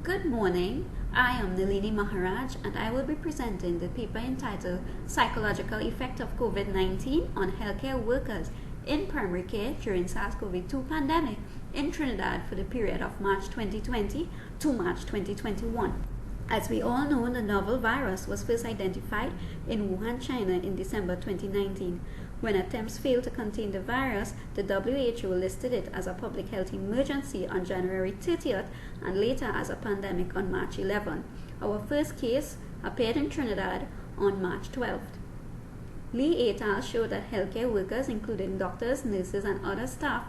Good morning, I am N D Maharaj and I will be presenting the paper entitled Psychological Effect of COVID-19 on Healthcare Workers in Primary Care During SARS-CoV-2 Pandemic in Trinidad for the period of March 2020 to March 2021. As we all know, the novel virus was first identified in Wuhan, China in December 2019. When attempts failed to contain the virus, the WHO listed it as a public health emergency on January 30th and later as a pandemic on March 11th. Our first case appeared in Trinidad on March 12th. Lee et al. Showed that healthcare workers, including doctors, nurses, and other staff,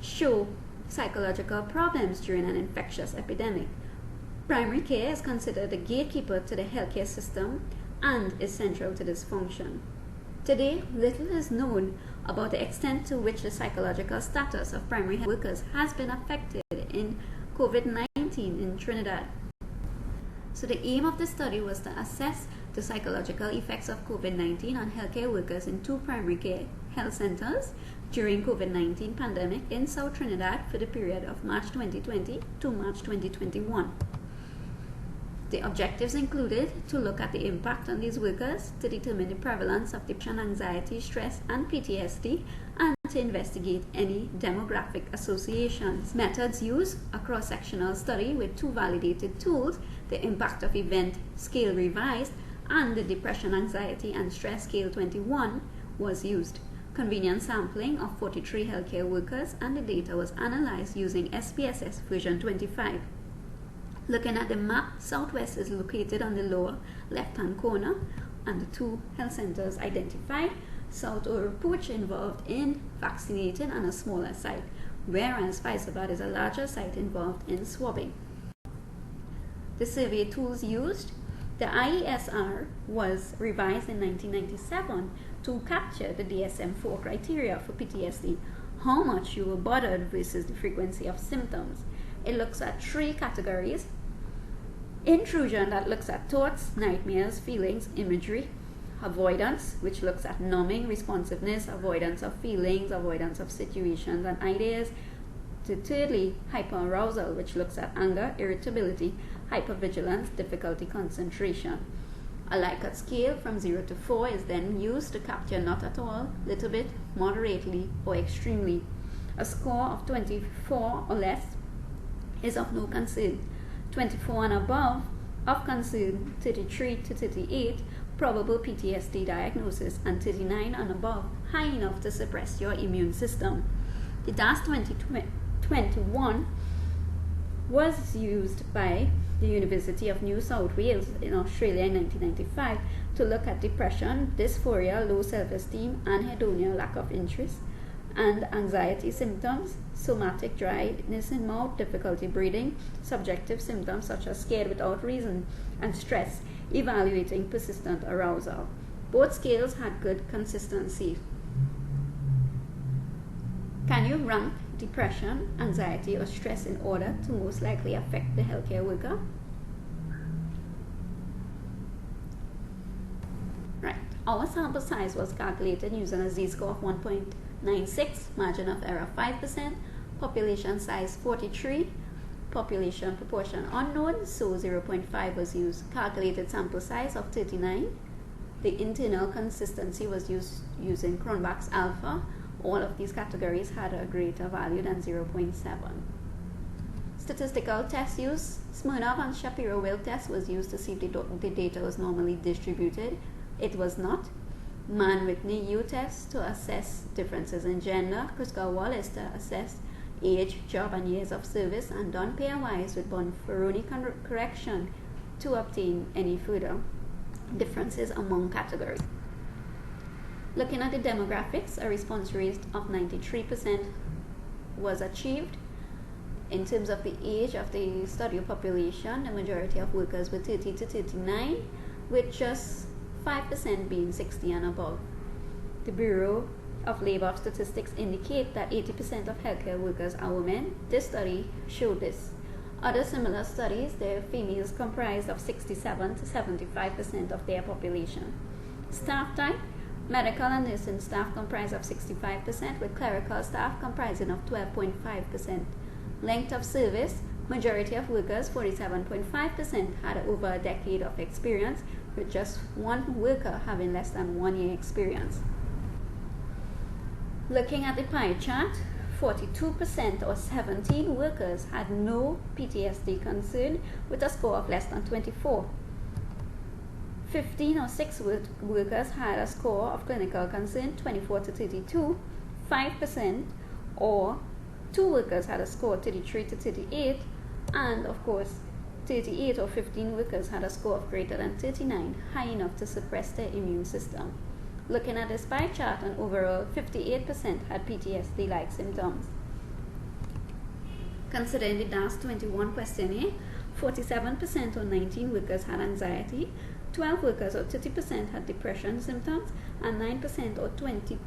show psychological problems during an infectious epidemic. Primary care is considered the gatekeeper to the healthcare system and is central to this function. Today, little is known about the extent to which the psychological status of primary health workers has been affected in COVID-19 in Trinidad. So the aim of the study was to assess the psychological effects of COVID-19 on healthcare workers in 2 primary care health centers during COVID-19 pandemic in South Trinidad for the period of March 2020 to March 2021. The objectives included to look at the impact on these workers, to determine the prevalence of depression, anxiety, stress, and PTSD, and to investigate any demographic associations. Methods used: a cross-sectional study with 2 validated tools, the impact of event scale revised, and the depression, anxiety, and stress scale 21 was used. Convenient sampling of 43 healthcare workers, and the data was analyzed using SPSS version 25. Looking at the map, Southwest is located on the lower left-hand corner, and the 2 health centers identified. South Oropouche involved in vaccinating and a smaller site, whereas Faisabad is a larger site involved in swabbing. The survey tools used: the IESR was revised in 1997 to capture the DSM-4 criteria for PTSD, how much you were bothered versus the frequency of symptoms. It looks at 3 categories: intrusion, that looks at thoughts, nightmares, feelings, imagery; avoidance, which looks at numbing, responsiveness, avoidance of feelings, avoidance of situations and ideas; to thirdly, hyperarousal, which looks at anger, irritability, hypervigilance, difficulty concentration. A Likert scale from 0 to 4 is then used to capture not at all, little bit, moderately, or extremely. A score of 24 or less is of no concern. 24 and above, of concern. 33 to 38, probable PTSD diagnosis, and 39 and above, high enough to suppress your immune system. The DAS 2021 was used by the University of New South Wales in Australia in 1995 to look at depression, dysphoria, low self-esteem, anhedonia, lack of interest, and anxiety symptoms, somatic dryness in mouth, difficulty breathing, subjective symptoms such as scared without reason, and stress, evaluating persistent arousal. Both scales had good consistency. Can you rank depression, anxiety, or stress in order to most likely affect the healthcare worker? Right. Our sample size was calculated using a z-score of 1.96, margin of error 5%, population size 43, population proportion unknown, so 0.5 was used. Calculated sample size of 39. The internal consistency was used using Cronbach's alpha. All of these categories had a greater value than 0.7. Statistical test use: Smirnov and Shapiro-Wilk test was used to see if the data was normally distributed. It was not. Mann-Whitney-U test to assess differences in gender. Kruskal-Wallis to assess age, job, and years of service, and done pairwise with Bonferroni correction to obtain any further differences among categories. Looking at the demographics, a response rate of 93% was achieved. In terms of the age of the study population, the majority of workers were 30 to 39, with just 5% being 60 and above. The Bureau of Labor Statistics indicate that 80% of healthcare workers are women. This study showed this. Other similar studies, the females comprised of 67 to 75% of their population. Staff type: medical and nursing staff comprise of 65%, with clerical staff comprising of 12.5%. Length of service: Majority of workers, 47.5%, had over a decade of experience, with just one worker having less than 1 year experience. Looking at the pie chart, 42% or 17 workers had no PTSD concern with a score of less than 24. 15 or 6 workers had a score of clinical concern 24 to 32. 5% or 2 workers had a score 33 to 38. And of course, 38 or 15 workers had a score of greater than 39, high enough to suppress their immune system. Looking at this pie chart, and overall 58% had PTSD-like symptoms. Considering the DAS 21 questionnaire, 47% or 19 workers had anxiety, 12 workers or 30% had depression symptoms, and 9% or 22%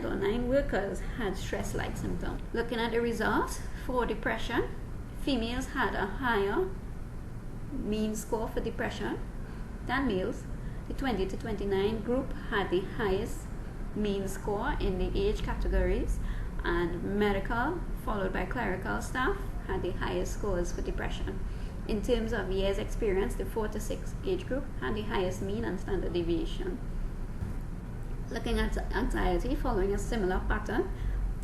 or 9 workers had stress-like symptoms. Looking at the results, for depression, females had a higher mean score for depression than males. The 20 to 29 group had the highest mean score in the age categories, and medical, followed by clerical staff, had the highest scores for depression. In terms of years experience, the 4 to 6 age group had the highest mean and standard deviation. Looking at anxiety, following a similar pattern,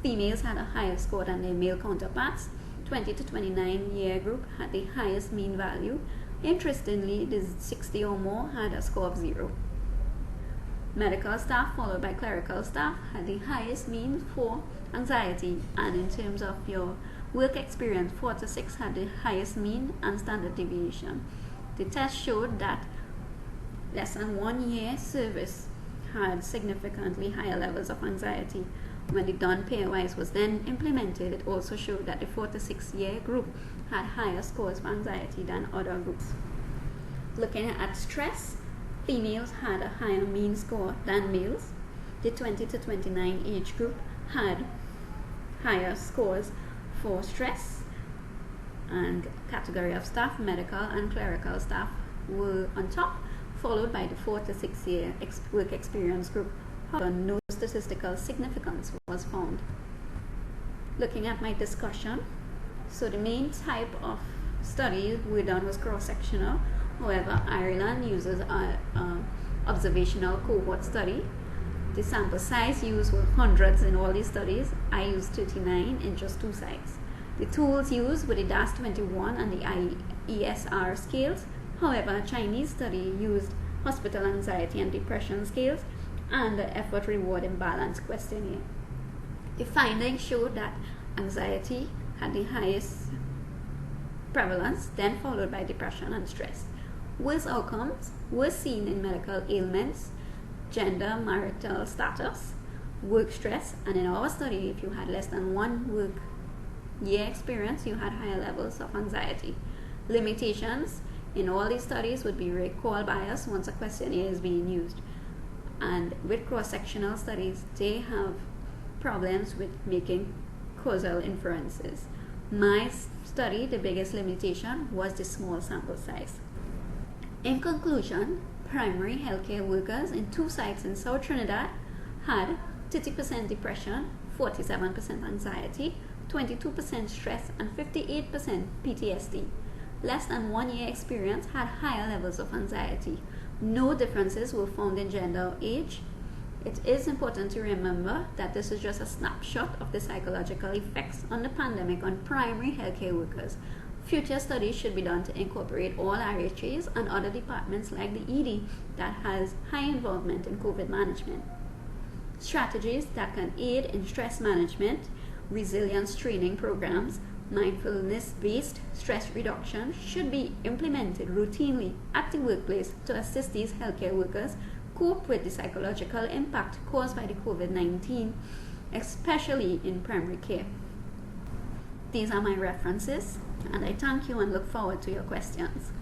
females had a higher score than their male counterparts. 20 to 29 year group had the highest mean value. Interestingly, the 60 or more had a score of 0. Medical staff, followed by clerical staff, had the highest mean for anxiety, and in terms of your work experience, 4 to 6 had the highest mean and standard deviation. The test showed that less than 1 year service had significantly higher levels of anxiety. When the done pairwise was then implemented, it also showed that the 4 to 6 year group had higher scores for anxiety than other groups. Looking at stress, females had a higher mean score than males. The 20 to 29 age group had higher scores for stress, and category of staff, medical and clerical staff, were on top, followed by the 4 to 6 year work experience group. However, no statistical significance was found. Looking at my discussion, so the main type of study we done was cross-sectional. However, Ireland uses an observational cohort study. The sample size used were hundreds in all these studies. I used 39 in just 2 sites. The tools used were the DAS 21 and the IESR scales. However, a Chinese study used hospital anxiety and depression scales and the effort-reward imbalance questionnaire. The findings showed that anxiety had the highest prevalence, then followed by depression and stress. Worse outcomes were seen in medical ailments, gender, marital status, work stress, and in our study, if you had less than 1 work year experience, you had higher levels of anxiety. Limitations in all these studies would be recall bias once a questionnaire is being used. And with cross-sectional studies, they have problems with making causal inferences. My study, the biggest limitation was the small sample size. In conclusion, primary healthcare workers in 2 sites in South Trinidad had 30% depression, 47% anxiety, 22% stress, and 58% PTSD. Less than 1 year experience had higher levels of anxiety. No differences were found in gender or age. It is important to remember that this is just a snapshot of the psychological effects on the pandemic on primary healthcare workers. Future studies should be done to incorporate all RHAs and other departments like the ED that has high involvement in COVID management. Strategies that can aid in stress management, resilience training programs, mindfulness-based stress reduction should be implemented routinely at the workplace to assist these healthcare workers cope with the psychological impact caused by the COVID-19, especially in primary care. These are my references, and I thank you and look forward to your questions.